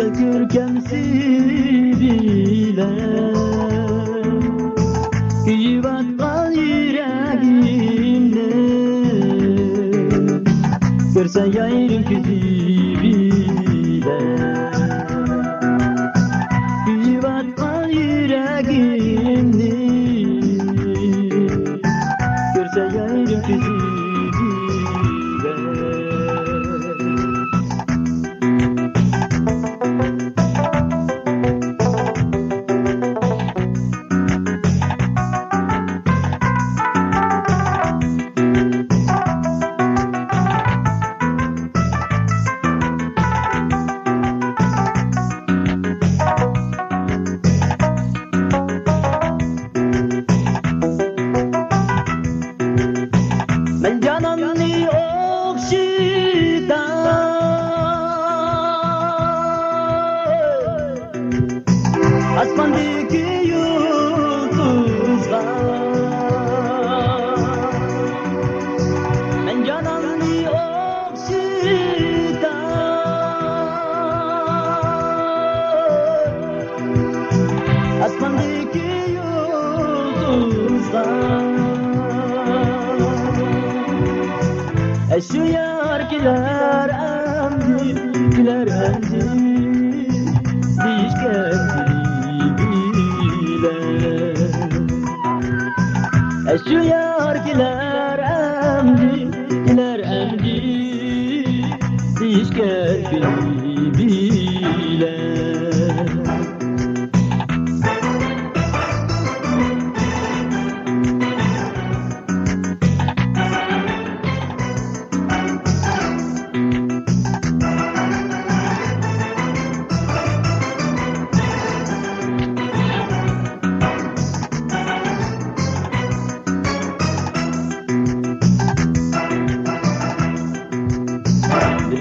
güzel görkemsi bile kuyup atkan yüreğimde görsen yayrım küzü bile kuyup atkan yüreğimde görsen yayrım küzü bile. Ben cananı okşidan asmandaki yıldızlar. Ben cananı okşidan asmandaki yıldızlar. Şu yar güler emdi, güler emdi, diş geldi bile. Şu yar güler emdi, güler emdi, diş geldi bile.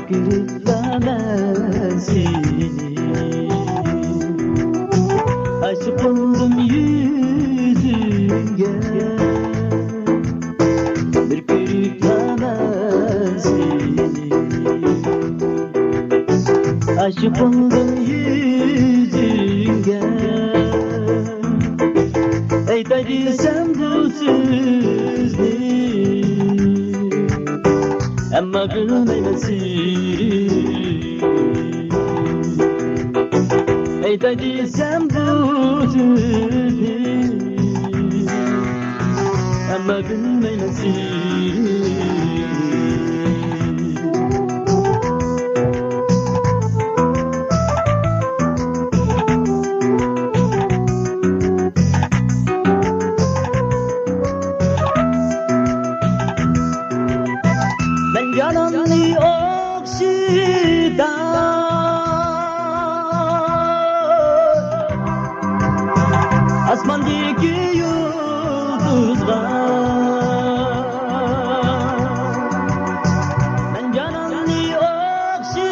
Gülümlemem seni, aşık oldum yüzüne. Bir gülümlemem seni, aşık oldum yüzüne. Ey dediysem bu sözleri ama gülmemesi. Ey dediysem bu sözleri ama gülmemesi. Ben cananı okşidan asmandaki yıldızlar. Ben cananı okşidan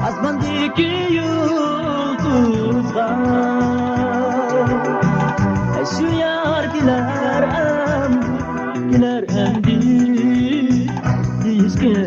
asmandaki yıldızlar. Şu yar güler emdi, diş geldi